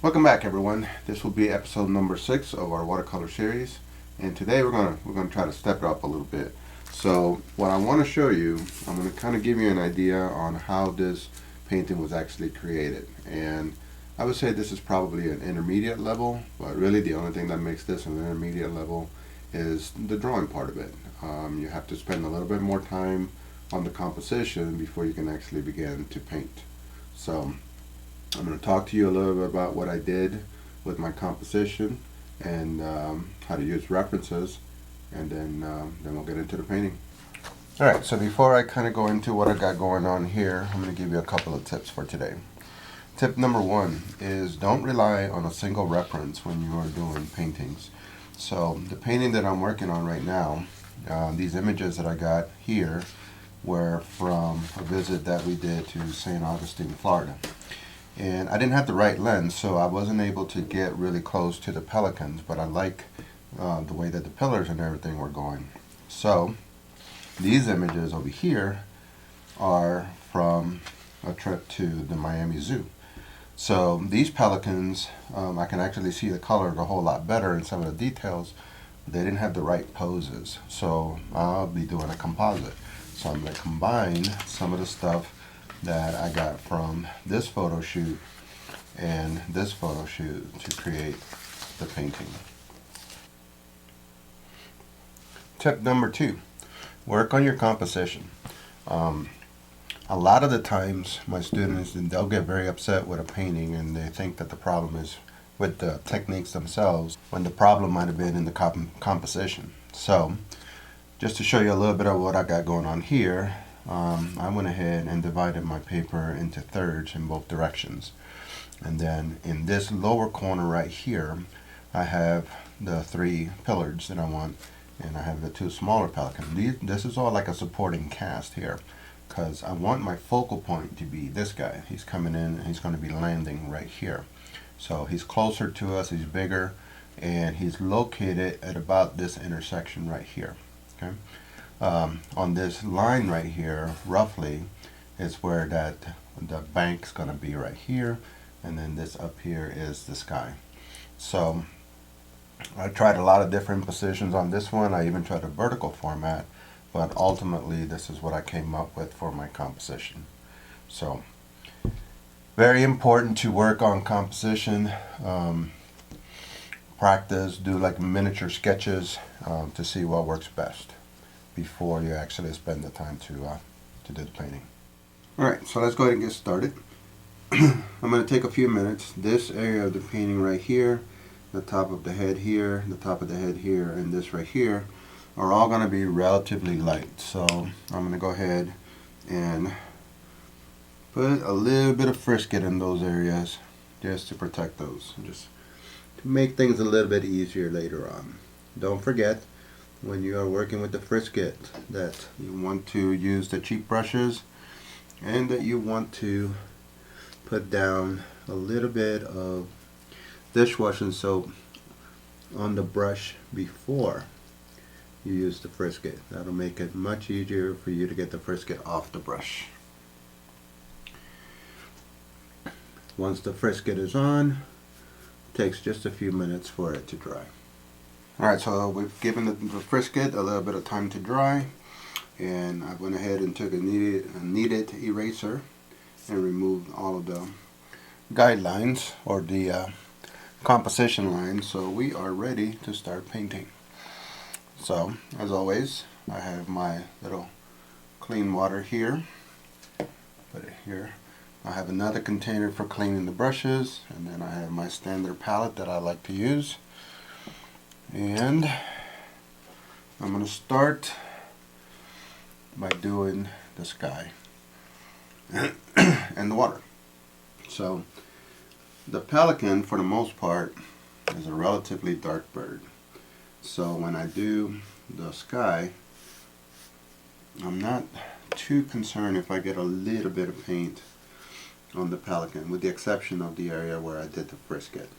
Welcome back, everyone. This will be episode number 6 of our watercolor series, and today we're gonna try to step it up a little bit. So what I want to show you, I'm gonna kind of give you an idea on how this painting was actually created, and I would say this is probably an intermediate level, but really the only thing that makes this an intermediate level is the drawing part of it. You have to spend a little bit more time on the composition before you can actually begin to paint. So I'm going to talk to you a little bit about what I did with my composition and how to use references, and then we'll get into the painting. Alright, so before I kind of go into what I got going on here, I'm going to give you a couple of tips for today. Tip number 1 is don't rely on a single reference when you are doing paintings. So the painting that I'm working on right now, these images that I got here were from a visit that we did to St. Augustine, Florida. And I didn't have the right lens, so I wasn't able to get really close to the Pelicans, but I like the way that the pillars and everything were going. So these images over here are from a trip to the Miami Zoo. So these pelicans, I can actually see the colors a whole lot better in some of the details. They didn't have the right poses, so I'll be doing a composite. So I'm going to combine some of the stuff that I got from this photo shoot and this photo shoot to create the painting. Tip number 2, work on your composition. A lot of the times my students, they'll get very upset with a painting and they think that the problem is with the techniques themselves when the problem might have been in the composition. So just to show you a little bit of what I got going on here, I went ahead and divided my paper into thirds in both directions. And then in this lower corner right here, I have the 3 pillars that I want, and I have the 2 smaller pelicans. This is all like a supporting cast here, because I want my focal point to be this guy. He's coming in and he's going to be landing right here. So he's closer to us, he's bigger, and he's located at about this intersection right here. Okay. On this line right here, roughly, is where the bank's going to be right here, and then this up here is the sky. So I tried a lot of different positions on this one. I even tried a vertical format, but ultimately this is what I came up with for my composition. So very important to work on composition. Practice, do like miniature sketches to see what works best before you actually spend the time to do the painting. Alright, so let's go ahead and get started. I'm going to take a few minutes. This area of the painting right here, the top of the head here, the top of the head here, and this right here are all going to be relatively light. So I'm going to go ahead and put a little bit of frisket in those areas just to protect those, just to make things a little bit easier later on. Don't forget, when you are working with the frisket, that you want to use the cheap brushes and that you want to put down a little bit of dishwashing soap on the brush before you use the frisket. That'll make it much easier for you to get the frisket off the brush. Once the frisket is on, it takes just a few minutes for it to dry. Alright, so we've given the frisket a little bit of time to dry, and I went ahead and took a kneaded eraser and removed all of the guidelines or the composition lines, so we are ready to start painting. So as always, I have my little clean water here. Put it here. I have another container for cleaning the brushes, and then I have my standard palette that I like to use. And I'm going to start by doing the sky and the water. So the pelican, for the most part, is a relatively dark bird. So when I do the sky, I'm not too concerned if I get a little bit of paint on the pelican, with the exception of the area where I did the frisket.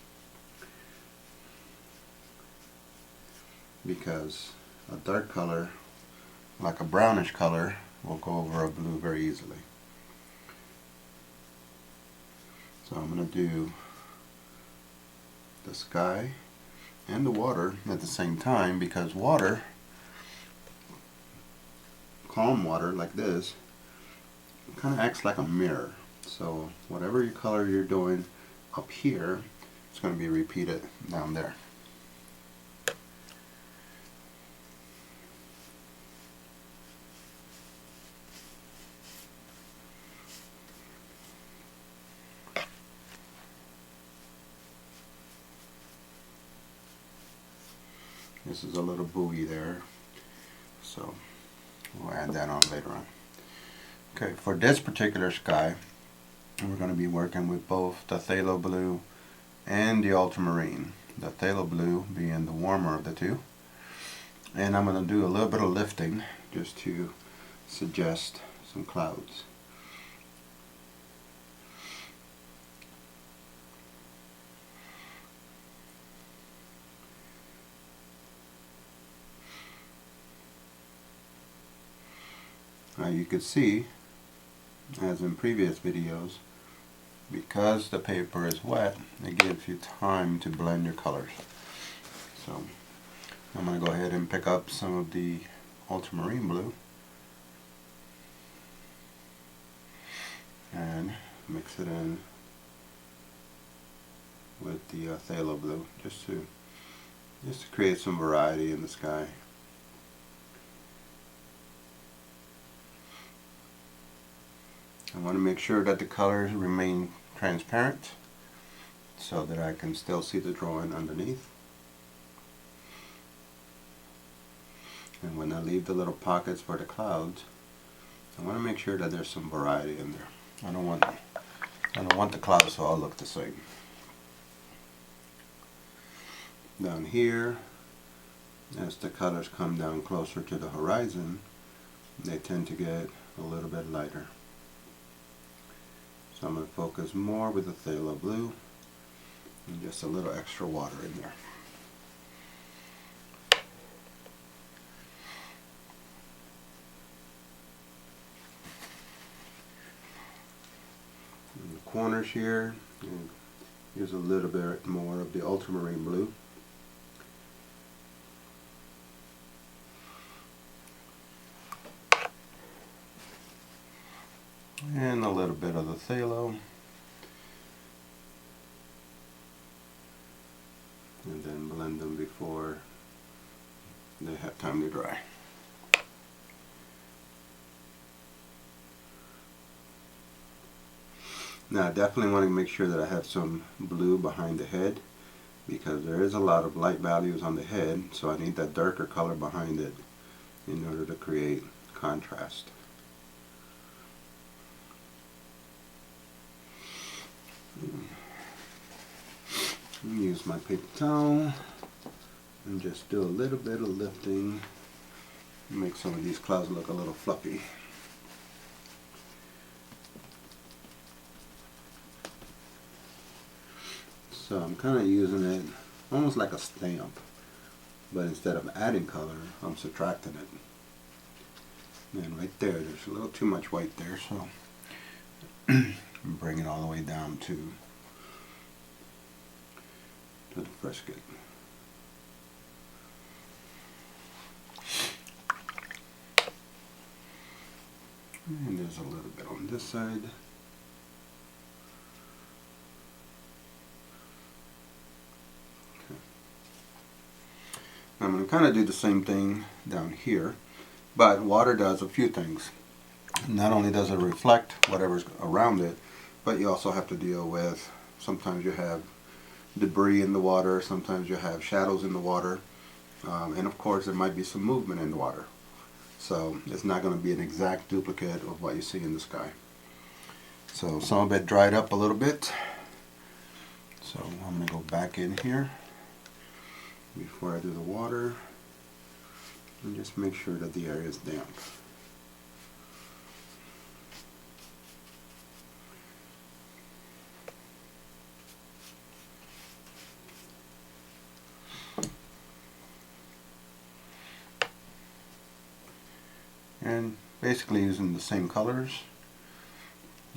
Because a dark color, like a brownish color, will go over a blue very easily. So I'm going to do the sky and the water at the same time, because water, calm water like this, kind of acts like a mirror. So whatever your color you're doing up here, it's going to be repeated down there. This is a little buoy there, so we'll add that on later on. Okay, for this particular sky, we're going to be working with both the phthalo blue and the ultramarine. The phthalo blue being the warmer of the two. And I'm going to do a little bit of lifting just to suggest some clouds. Now you can see, as in previous videos, because the paper is wet, it gives you time to blend your colors. So I'm going to go ahead and pick up some of the ultramarine blue and mix it in with the phthalo blue, just to create some variety in the sky. I want to make sure that the colors remain transparent so that I can still see the drawing underneath. And when I leave the little pockets for the clouds, I want to make sure that there's some variety in there. I don't want the clouds to all look the same. Down here, as the colors come down closer to the horizon, they tend to get a little bit lighter. So I'm going to focus more with the phthalo blue and just a little extra water in there. In the corners here, use a little bit more of the ultramarine blue. And a little bit of the phthalo, and then blend them before they have time to dry. Now I definitely want to make sure that I have some blue behind the head, because there is a lot of light values on the head, so I need that darker color behind it in order to create contrast. Use my paper towel and just do a little bit of lifting, make some of these clouds look a little fluffy. So I'm kind of using it almost like a stamp, but instead of adding color, I'm subtracting it. And right there, there's a little too much white there, so bring it all the way down to the fresket. And there's a little bit on this side. Okay. I'm going to kind of do the same thing down here, but water does a few things. Not only does it reflect whatever's around it, but you also have to deal with, sometimes you have debris in the water, sometimes you have shadows in the water, and of course there might be some movement in the water. So it's not going to be an exact duplicate of what you see in the sky. So some of it dried up a little bit, so I'm going to go back in here before I do the water and just make sure that the area is damp. And basically using the same colors,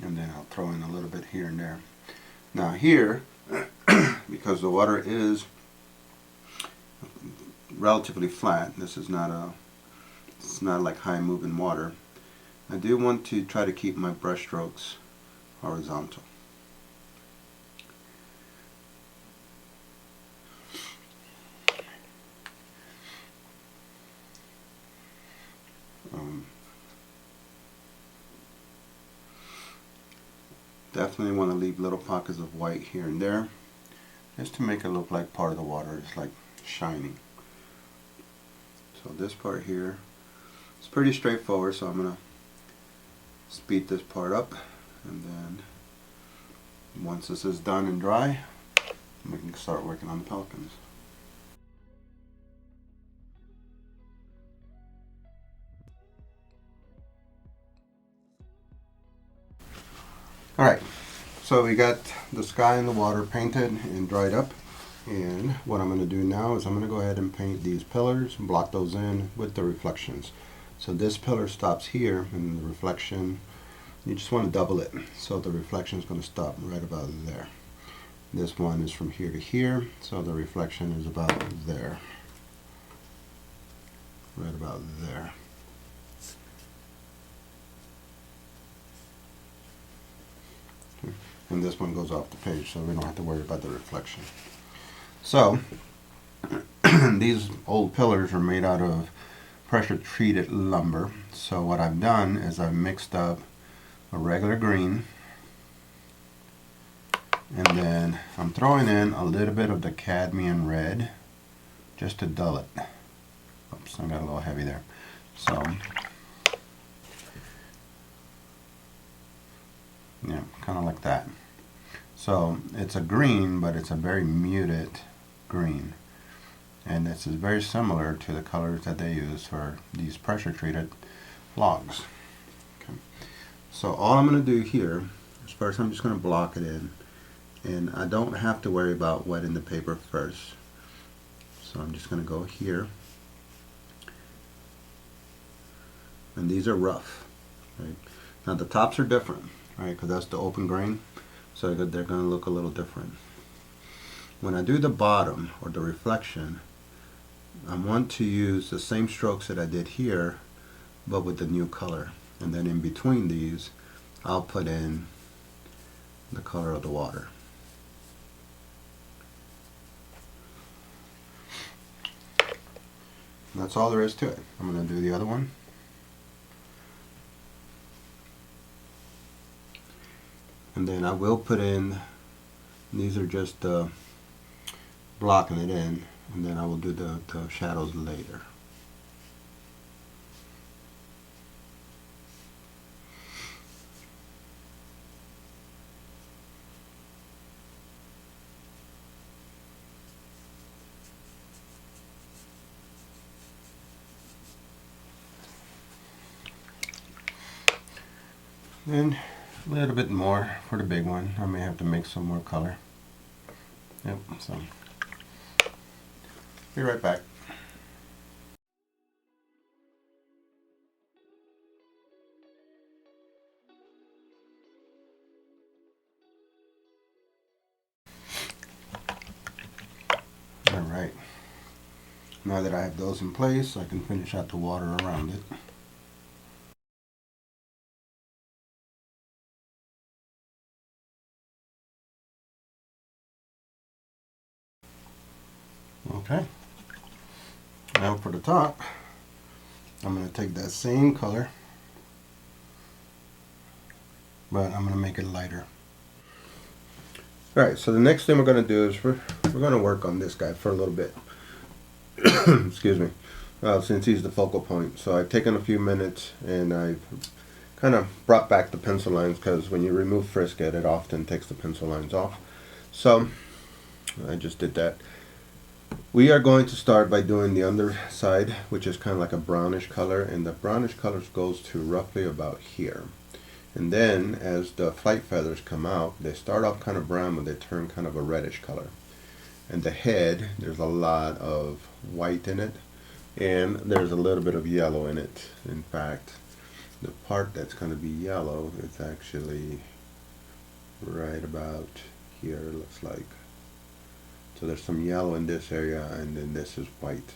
and then I'll throw in a little bit here and there. Now here, because the water is relatively flat, this is not it's not like high moving water, I do want to try to keep my brush strokes horizontal. Definitely want to leave little pockets of white here and there, just to make it look like part of the water is like shining. So this part here is pretty straightforward, so I'm going to speed this part up, and then once this is done and dry, we can start working on the pelicans. Alright, so we got the sky and the water painted and dried up, and what I'm going to do now is I'm going to go ahead and paint these pillars and block those in with the reflections. So this pillar stops here, and the reflection, you just want to double it, so the reflection is going to stop right about there. This one is from here to here, so the reflection is about there, right about there. And this one goes off the page, so we don't have to worry about the reflection. So these old pillars are made out of pressure treated lumber. So what I've done is I've mixed up a regular green, and then I'm throwing in a little bit of the cadmium red just to dull it. Oops, I got a little heavy there. So yeah, kind of like that. So it's a green, but it's a very muted green, and this is very similar to the colors that they use for these pressure treated logs. Okay. So all I'm going to do here is first I'm just going to block it in, and I don't have to worry about wetting the paper first. So I'm just going to go here, and these are rough, right? Now the tops are different, right, because that's the open grain, so they're going to look a little different. When I do the bottom, or the reflection, I want to use the same strokes that I did here, but with the new color. And then in between these, I'll put in the color of the water. And that's all there is to it. I'm going to do the other one. And then I will put in, these are just blocking it in, and then I will do the shadows later. Then a little bit more for the big one. I may have to make some more color. Yep, so be right back. Alright, now that I have those in place, I can finish out the water around it. Okay, now for the top, I'm going to take that same color, but I'm going to make it lighter. Alright, so the next thing we're going to do is we're going to work on this guy for a little bit. Excuse me, since he's the focal point. So I've taken a few minutes and I've kind of brought back the pencil lines, because when you remove frisket, it often takes the pencil lines off. So I just did that. We are going to start by doing the underside, which is kind of like a brownish color, and the brownish color goes to roughly about here. And then as the flight feathers come out, they start off kind of brown, but they turn kind of a reddish color. And the head, there's a lot of white in it, and there's a little bit of yellow in it. In fact, the part that's going to be yellow is actually right about here, it looks like. So there's some yellow in this area, and then this is white.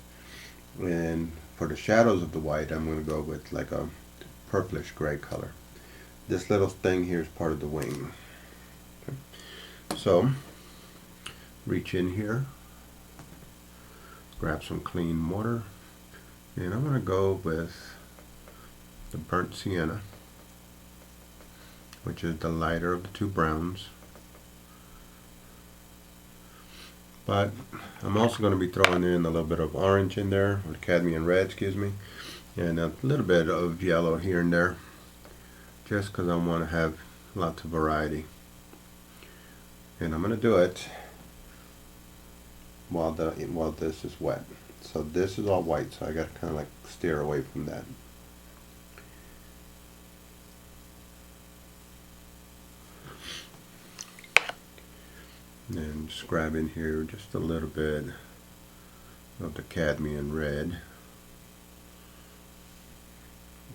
And for the shadows of the white, I'm going to go with like a purplish gray color. This little thing here is part of the wing. Okay. So reach in here, grab some clean water, and I'm going to go with the burnt sienna, which is the lighter of the two browns. But I'm also going to be throwing in a little bit of orange in there, or cadmium red, excuse me, and a little bit of yellow here and there, just because I want to have lots of variety. And I'm going to do it while this is wet. So this is all white, so I got to kind of like steer away from that. And just grab in here just a little bit of the cadmium red,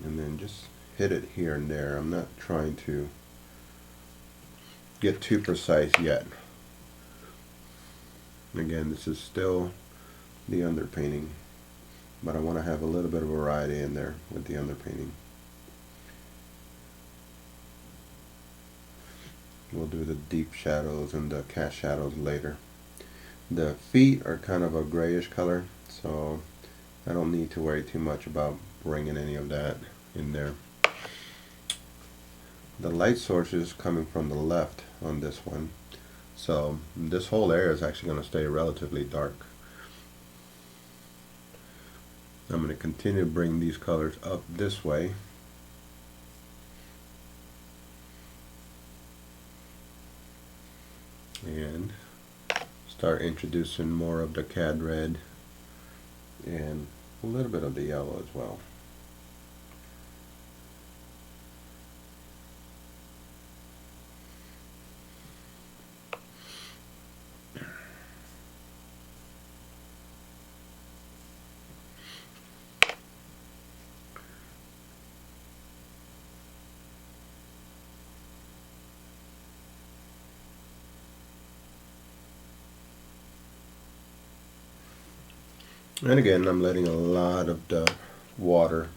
and then just hit it here and there. I'm not trying to get too precise yet. Again, this is still the underpainting, but I want to have a little bit of variety in there with the underpainting. We'll do the deep shadows and the cast shadows later. The feet are kind of a grayish color, so I don't need to worry too much about bringing any of that in there. The light source is coming from the left on this one, so this whole area is actually going to stay relatively dark. I'm going to continue to bring these colors up this way. And start introducing more of the cad red and a little bit of the yellow as well. And again, I'm letting a lot of the water,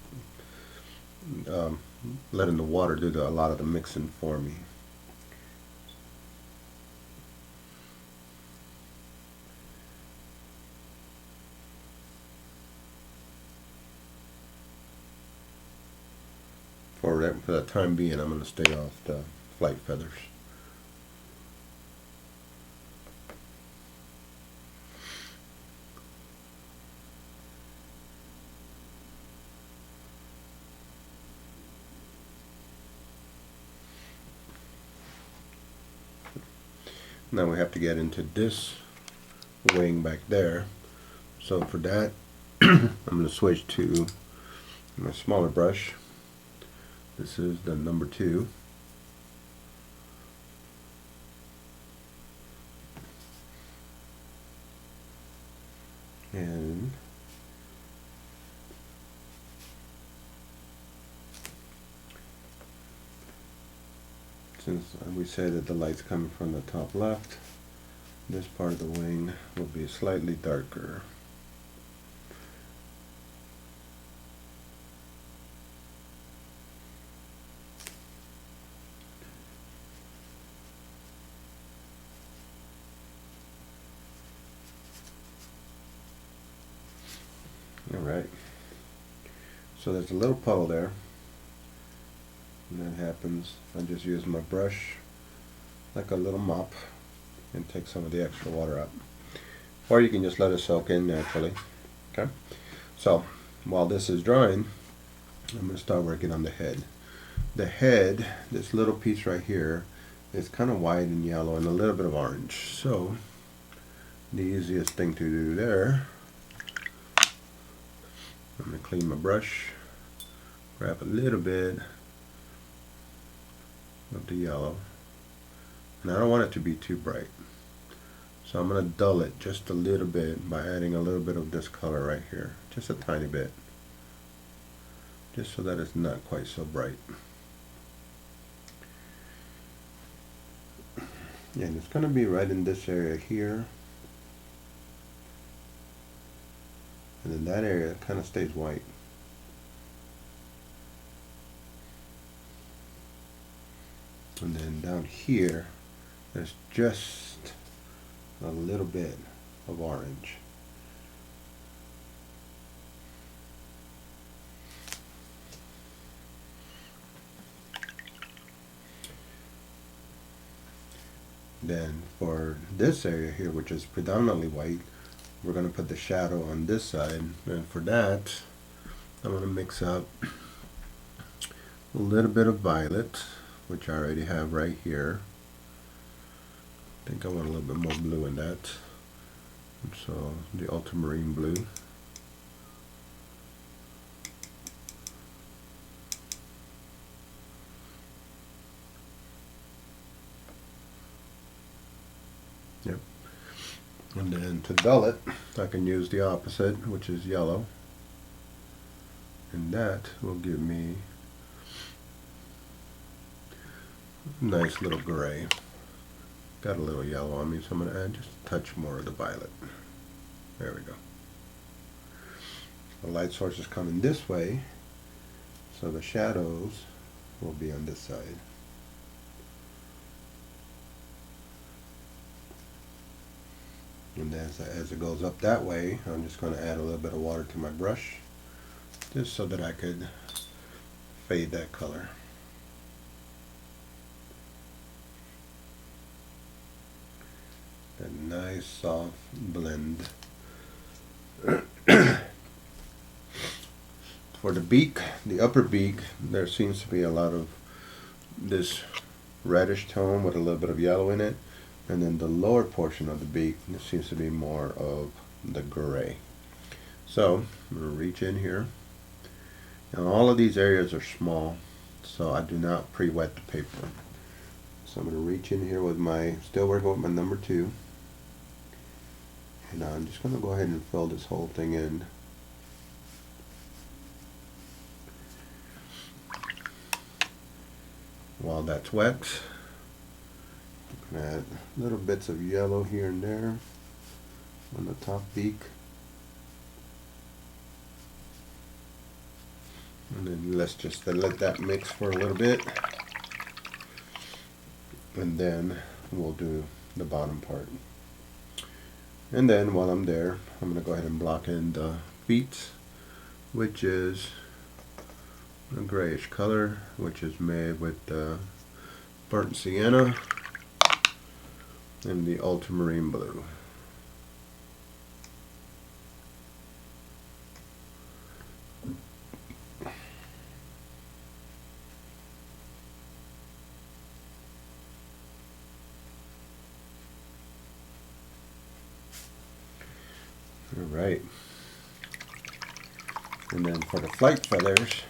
letting the water do a lot of the mixing for me. For the time being, I'm going to stay off the flight feathers. Now we have to get into this wing back there. So for that, I'm going to switch to my smaller brush. This is the number 2. And since we said that the light's coming from the top left, this part of the wing will be slightly darker. Alright, so there's a little puddle there, and that happens. I just use my brush like a little mop and take some of the extra water out, or you can just let it soak in naturally. Okay, so while this is drying, I'm going to start working on the head. The head, this little piece right here, is kind of white and yellow and a little bit of orange. So the easiest thing to do there, I'm going to clean my brush, grab a little bit of the yellow, and I don't want it to be too bright, so I'm going to dull it just a little bit by adding a little bit of this color right here, just a tiny bit, just so that it's not quite so bright. And it's going to be right in this area here. and then that area kind of stays white. And then down here, there's just a little bit of orange. Then for this area here, which is predominantly white, we're going to put the shadow on this side. And for that, I'm going to mix up a little bit of violet, which I already have right here. I think I want a little bit more blue in that. So the ultramarine blue. Yep. And then to dull it, I can use the opposite, which is yellow. And that will give me a nice little gray. Got a little yellow on me, so I'm going to add just a touch more of the violet. There we go. The light source is coming this way, so the shadows will be on this side. And as it goes up that way, I'm just going to add a little bit of water to my brush, just so that I could fade that color. A nice soft blend. For the beak, the upper beak, there seems to be a lot of this reddish tone with a little bit of yellow in it. And then the lower portion of the beak, there seems to be more of the gray. So I'm going to reach in here. Now all of these areas are small, so I do not pre-wet the paper. So I'm going to reach in here with my, still working with my number 2. And I'm just going to go ahead and fill this whole thing in. While that's wet, I'm going to add little bits of yellow here and there on the top beak. And then let's just let that mix for a little bit. And then we'll do the bottom part. And then while I'm there, I'm going to go ahead and block in the feet, which is a grayish color, which is made with burnt sienna and the ultramarine blue. Alright, and then for the flight feathers,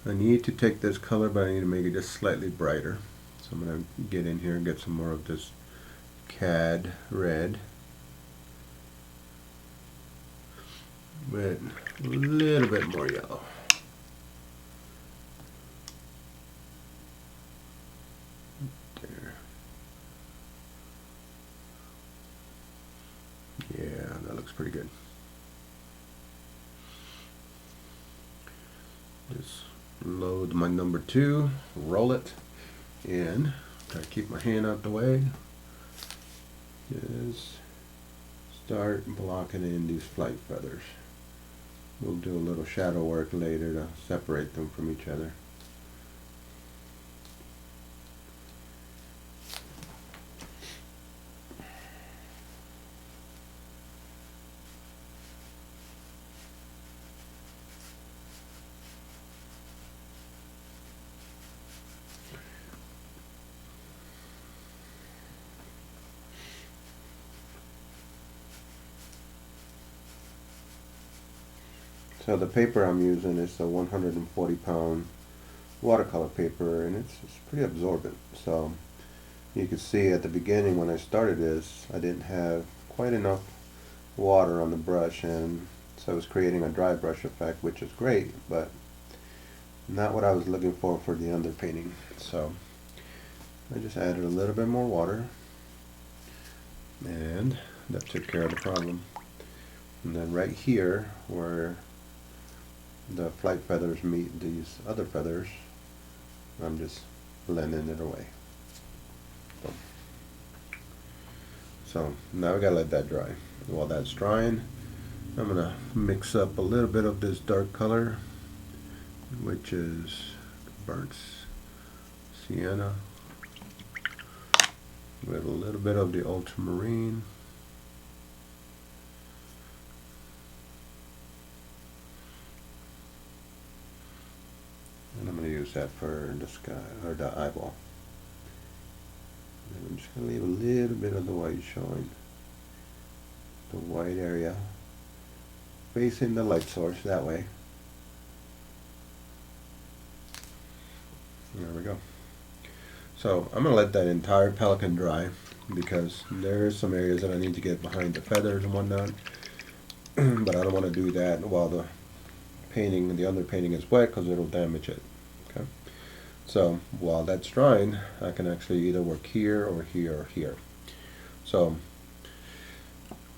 I need to take this color, but I need to make it just slightly brighter. So I'm going to get in here and get some more of this cad red with a little bit more yellow. There. Yeah, that looks pretty good. Just load my number 2, roll it, and try to keep my hand out the way. Just start blocking in these flight feathers. We'll do a little shadow work later to separate them from each other. So the paper I'm using is a 140-pound watercolor paper, and it's pretty absorbent. So you can see at the beginning when I started this, I didn't have quite enough water on the brush, and so I was creating a dry brush effect, which is great, but not what I was looking for the underpainting. So I just added a little bit more water, and that took care of the problem. And then right here, where the flight feathers meet these other feathers, I'm just blending it away. So now we gotta let that dry. While that's drying, I'm gonna mix up a little bit of this dark color, which is burnt sienna, with a little bit of the ultramarine. And I'm going to use that for the sky, or the eyeball. And I'm just going to leave a little bit of the white showing. The white area facing the light source that way. There we go. So I'm going to let that entire Pelican dry, because there's some areas that I need to get behind the feathers and whatnot. But I don't want to do that while the painting, the underpainting is wet, because it'll damage it. Okay. So while that's drying, I can actually either work here or here or here. So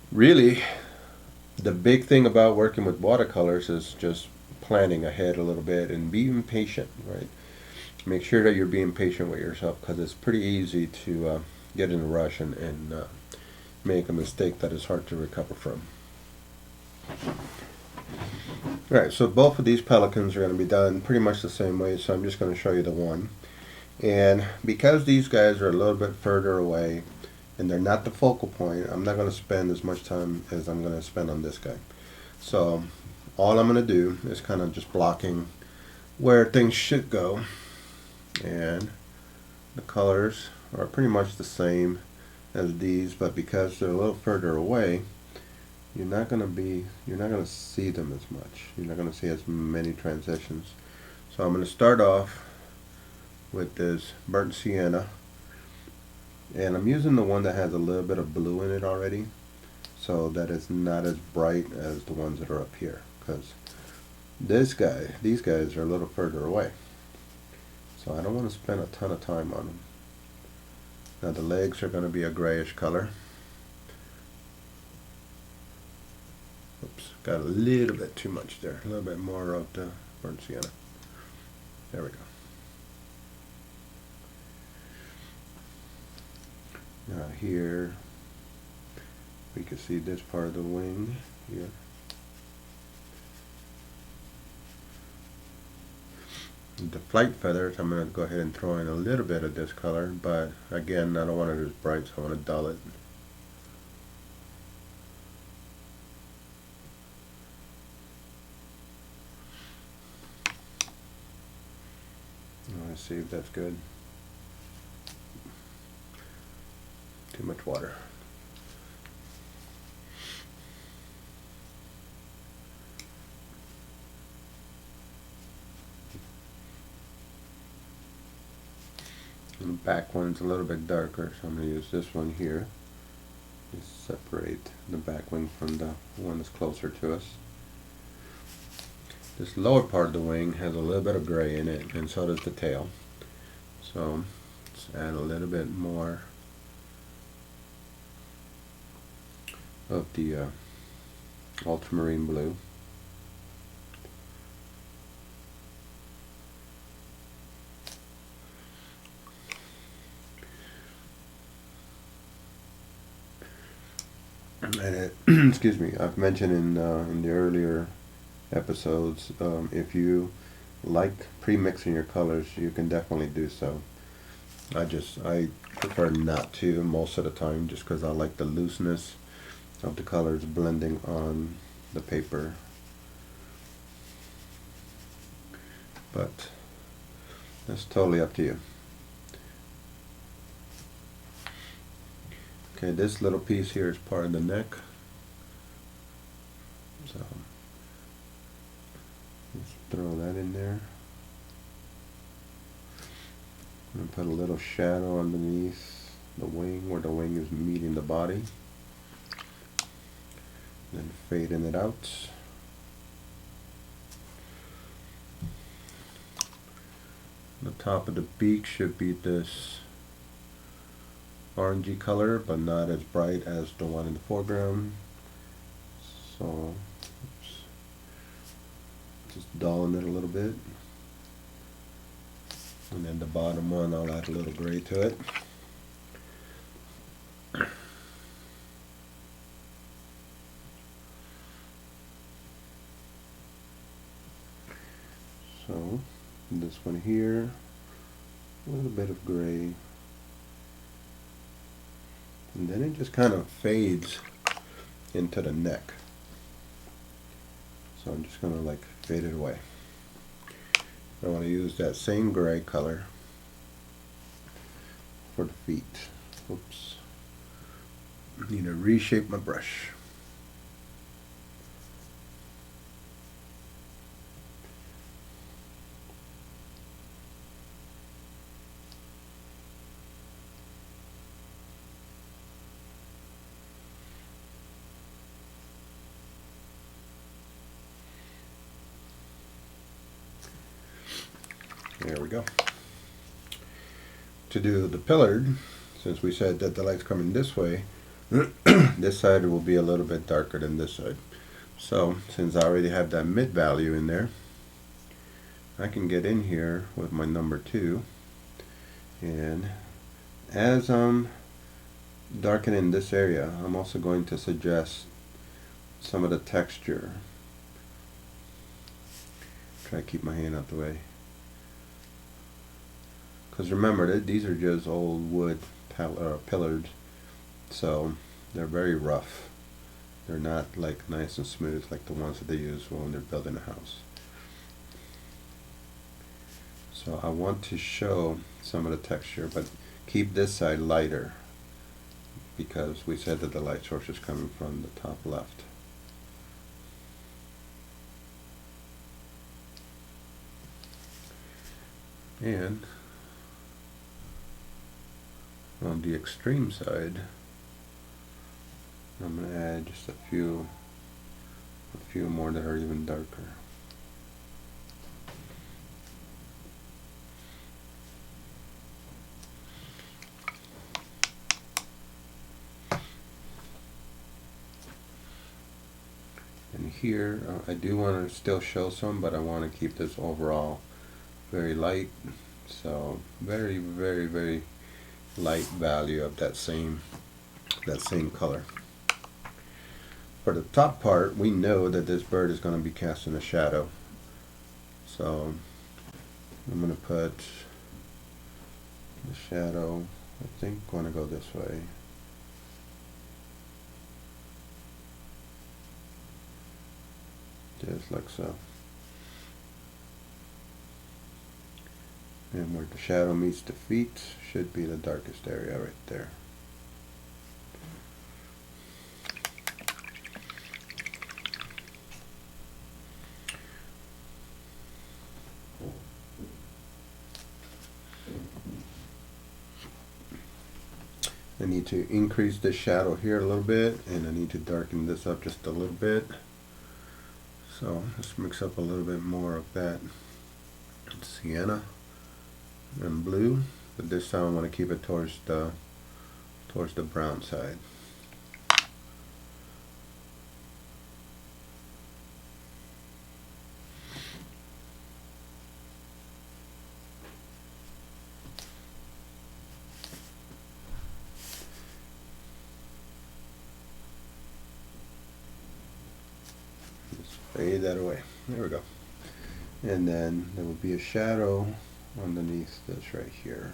really, the big thing about working with watercolors is just planning ahead a little bit and being patient, right? Make sure that you're being patient with yourself, because it's pretty easy to get in a rush and make a mistake that is hard to recover from. Alright, so both of these Pelicans are going to be done pretty much the same way, so I'm just going to show you the one. And because these guys are a little bit further away and they're not the focal point, I'm not going to spend as much time as I'm going to spend on this guy. So all I'm going to do is kind of just blocking where things should go, and the colors are pretty much the same as these, but because they're a little further away, you're not going to see them as much. You're not going to see as many transitions. So I'm going to start off with this burnt sienna, and I'm using the one that has a little bit of blue in it already, so that it's not as bright as the ones that are up here, because these guys are a little further away. So I don't want to spend a ton of time on them. Now the legs are going to be a grayish color. Oops, got a little bit too much there. A little bit more of the burnt sienna. There we go. Now here, we can see this part of the wing here. The flight feathers, I'm going to go ahead and throw in a little bit of this color, but again, I don't want it as bright, so I want to dull it. Let's see if that's good. Too much water. And the back one's a little bit darker, so I'm going to use this one here. Just separate the back wing from the one that's closer to us. This lower part of the wing has a little bit of gray in it, and so does the tail. So let's add a little bit more of the ultramarine blue. And excuse me, I've mentioned in the earlier episodes, if you like pre-mixing your colors, you can definitely do so. I prefer not to most of the time, just because I like the looseness of the colors blending on the paper. But that's totally up to you. Okay, this little piece here is part of the neck. So let's throw that in there. I'm going to put a little shadow underneath the wing where the wing is meeting the body. Then fading it out. The top of the beak should be this orangey color, but not as bright as the one in the foreground. So, oops, just dulling it a little bit. And then the bottom one, I'll add a little gray to it. So, this one here, a little bit of gray. And then it just kind of fades into the neck. So I'm just going to like fade it away. I want to use that same gray color for the feet. Oops. I need to reshape my brush. There we go. To do the pillared, since we said that the light's coming this way, this side will be a little bit darker than this side. So, since I already have that mid value in there, I can get in here with my number 2, and as I'm darkening this area, I'm also going to suggest some of the texture. Try to keep my hand out the way. Because remember, that these are just old wood pillars, so they're very rough. They're not like nice and smooth like the ones that they use when they're building a house. So I want to show some of the texture, but keep this side lighter because we said that the light source is coming from the top left. And on the extreme side, I'm going to add just a few more that are even darker. And here, I do want to still show some, but I want to keep this overall very light. So very, very, very light value of that same color. For the top part, we know that this bird is going to be casting a shadow. So I'm going to put the shadow, I think, going to go this way. Just like so. And where the shadow meets the feet should be the darkest area right there. I need to increase the shadow here a little bit, and I need to darken this up just a little bit. So let's mix up a little bit more of that sienna and blue, but this time I want to keep it towards the brown side. Just fade that away. There we go. And then there will be a shadow underneath this right here.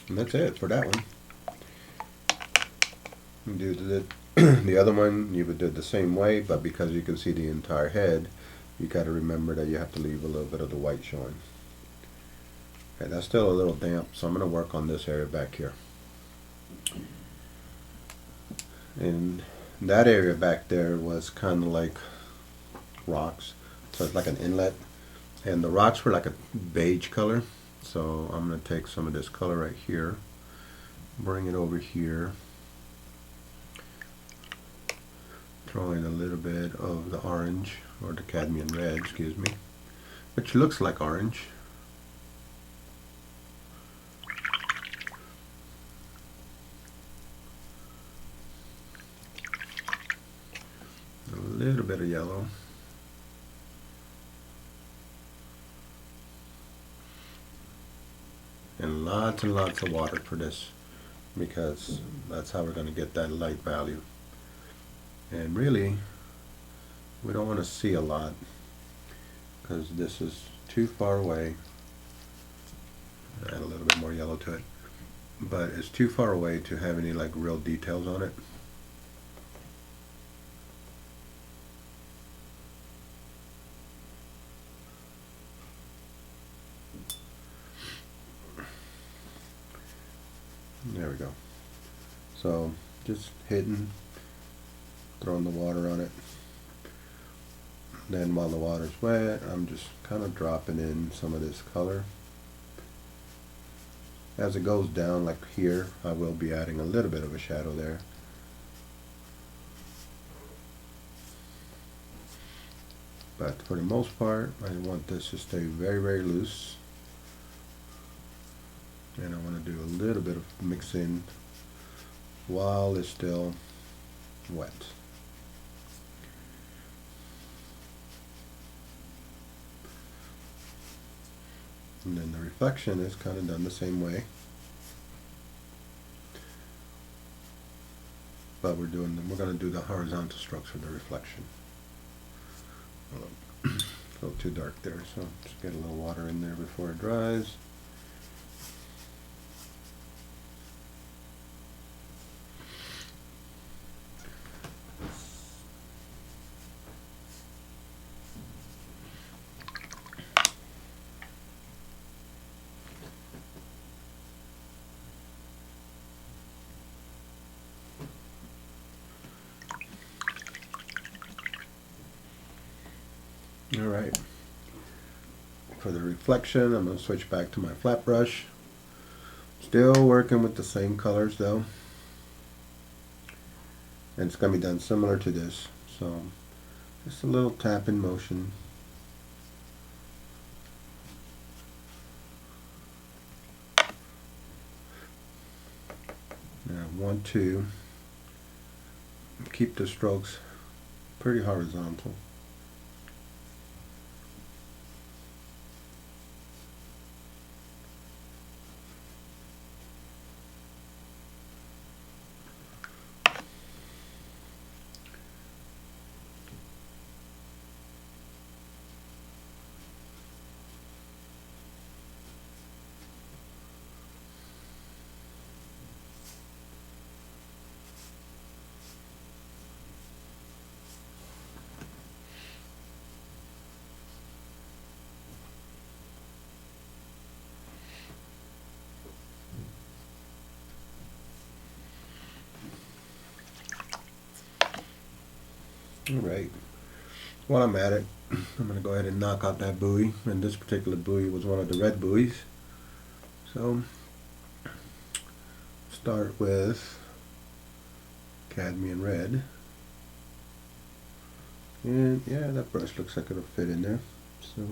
And that's it for that one. You do the other one, you would do it the same way, but because you can see the entire head, you got to remember that you have to leave a little bit of the white showing. Okay, that's still a little damp, so I'm going to work on this area back here. And that area back there was kind of like rocks, so it's like an inlet, and the rocks were like a beige color. So I'm going to take some of this color right here, bring it over here, throw in a little bit of the orange, or the cadmium red, excuse me, which looks like orange. little bit of yellow. And lots of water for this, because that's how we're going to get that light value. And really, we don't want to see a lot, because this is too far away. Add a little bit more yellow to it, but it's too far away to have any like real details on it. There we go. So just hitting, throwing the water on it. Then while the water's wet, I'm just kind of dropping in some of this color. As it goes down, like here, I will be adding a little bit of a shadow there. But for the most part, I want this to stay very loose. And I want to do a little bit of mixing while it's still wet. And then the reflection is kind of done the same way. But we're going to do the horizontal strokes for the reflection. A little too dark there, so just get a little water in there before it dries. Alright, for the reflection, I'm going to switch back to my flat brush. Still working with the same colors though. And it's going to be done similar to this. So, just a little tapping motion. Now I want to keep the strokes pretty horizontal. Alright, while I'm at it, I'm going to go ahead and knock out that buoy, and this particular buoy was one of the red buoys. So, start with cadmium red, and yeah, that brush looks like it'll fit in there. So,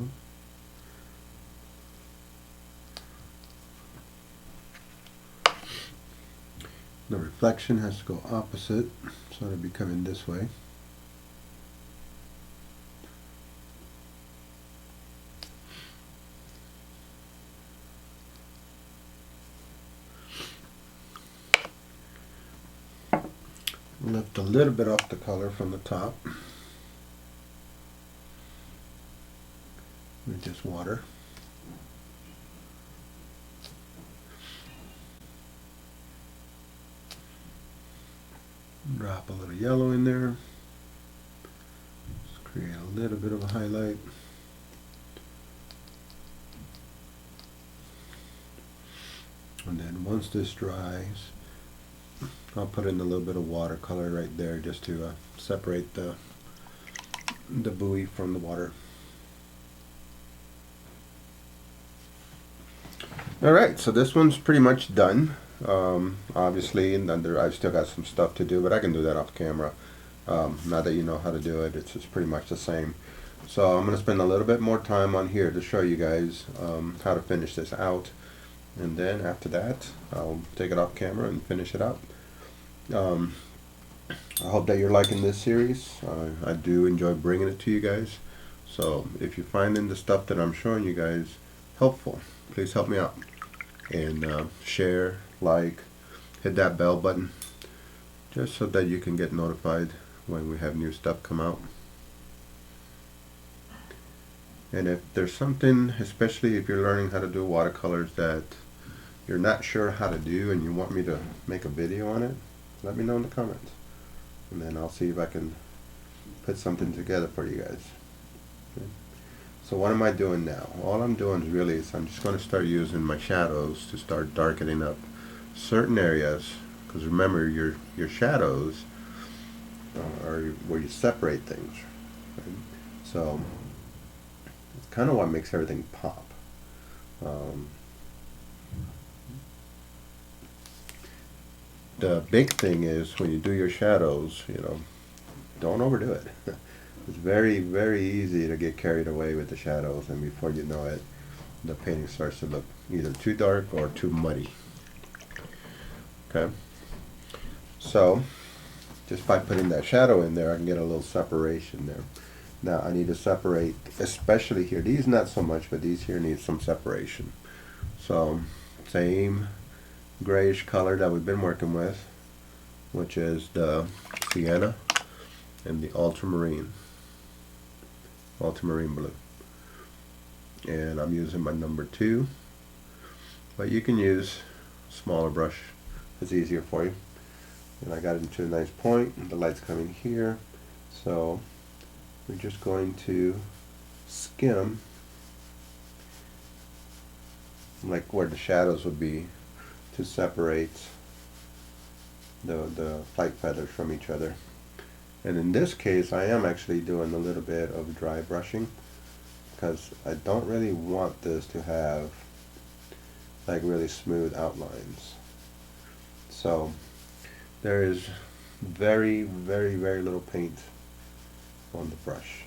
the reflection has to go opposite, so it'll be coming this way. Lift a little bit off the color from the top with just water. Drop a little yellow in there. Just create a little bit of a highlight. And then once this dries, I'll put in a little bit of watercolor right there just to separate the buoy from the water. Alright, so this one's pretty much done. Obviously, and I've still got some stuff to do, but I can do that off camera. Now that you know how to do it, it's pretty much the same. So I'm going to spend a little bit more time on here to show you guys how to finish this out. And then after that, I'll take it off camera and finish it up. I hope that you're liking this series. I do enjoy bringing it to you guys. So if you're finding the stuff that I'm showing you guys helpful, please help me out. And share, like, hit that bell button, just so that you can get notified when we have new stuff come out. And if there's something, especially if you're learning how to do watercolors, that you're not sure how to do and you want me to make a video on it, let me know in the comments. And then I'll see if I can put something together for you guys. Okay. So what am I doing now? All I'm doing really is I'm just going to start using my shadows to start darkening up certain areas. Because remember, your shadows are where you separate things. Right? So it's kind of what makes everything pop. The big thing is when you do your shadows, don't overdo it. It's very, very easy to get carried away with the shadows, and before you know it, the painting starts to look either too dark or too muddy. Okay? So, just by putting that shadow in there, I can get a little separation there. Now, I need to separate, especially here. These not so much, but these here need some separation. So, same grayish color that we've been working with, which is the sienna and the ultramarine blue. And I'm using my number 2, but you can use a smaller brush. It's easier for you. And I got it into a nice point, and the light's coming here, so we're just going to skim like where the shadows would be to separate the flight feathers from each other. And in this case, I am actually doing a little bit of dry brushing, because I don't really want this to have like really smooth outlines. So there is very, very, very little paint on the brush.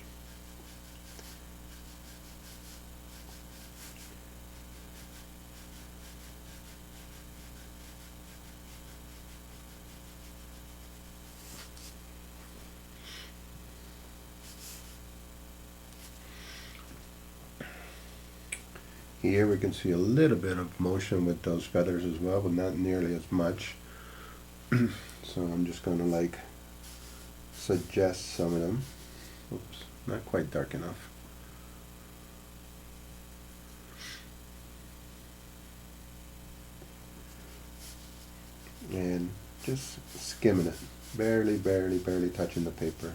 Here we can see a little bit of motion with those feathers as well, but not nearly as much. So I'm just going to like suggest some of them. Oops, not quite dark enough. And just skimming it, barely, barely, barely touching the paper.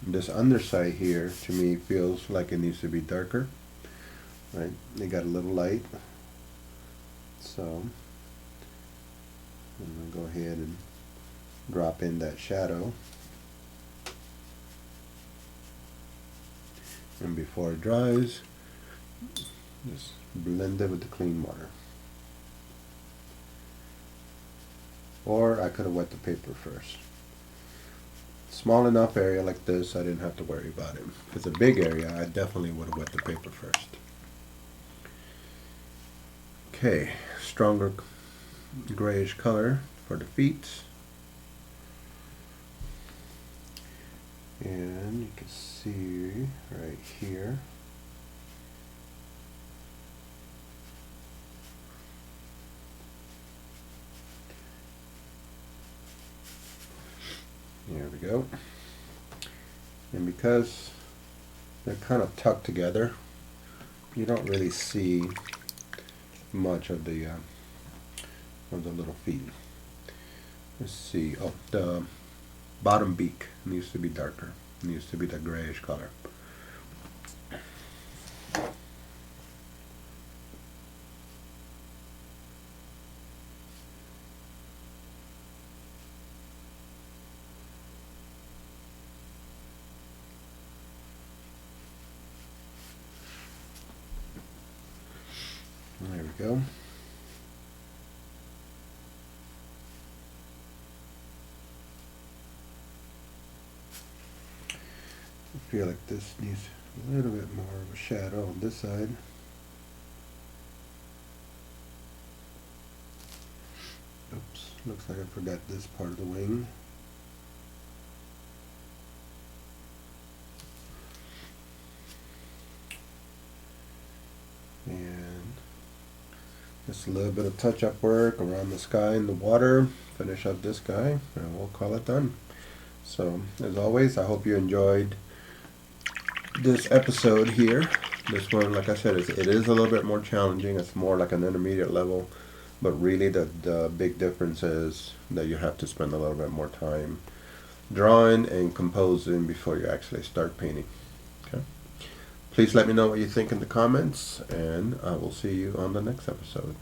This underside here, to me, feels like it needs to be darker. Right? They got a little light. So I'm going to go ahead and drop in that shadow. And before it dries, just blend it with the clean water. Or I could have wet the paper first. Small enough area like this, I didn't have to worry about it. If it's a big area, I definitely would have wet the paper first. Okay, stronger grayish color for the feet. And you can see right here. There we go. And because they're kind of tucked together, you don't really see much of the little feet. Let's see. Oh, the bottom beak needs to be darker. It needs to be the grayish color. There we go. I feel like this needs a little bit more of a shadow on this side. Looks like I forgot this part of the wing. And just a little bit of touch-up work around the sky and the water. Finish up this guy and we'll call it done. So as always, I hope you enjoyed this episode here. This one, like I said, it is a little bit more challenging. It's more like an intermediate level, but really the big difference is that you have to spend a little bit more time drawing and composing before you actually start painting. Okay. Please let me know what you think in the comments, and I will see you on the next episode.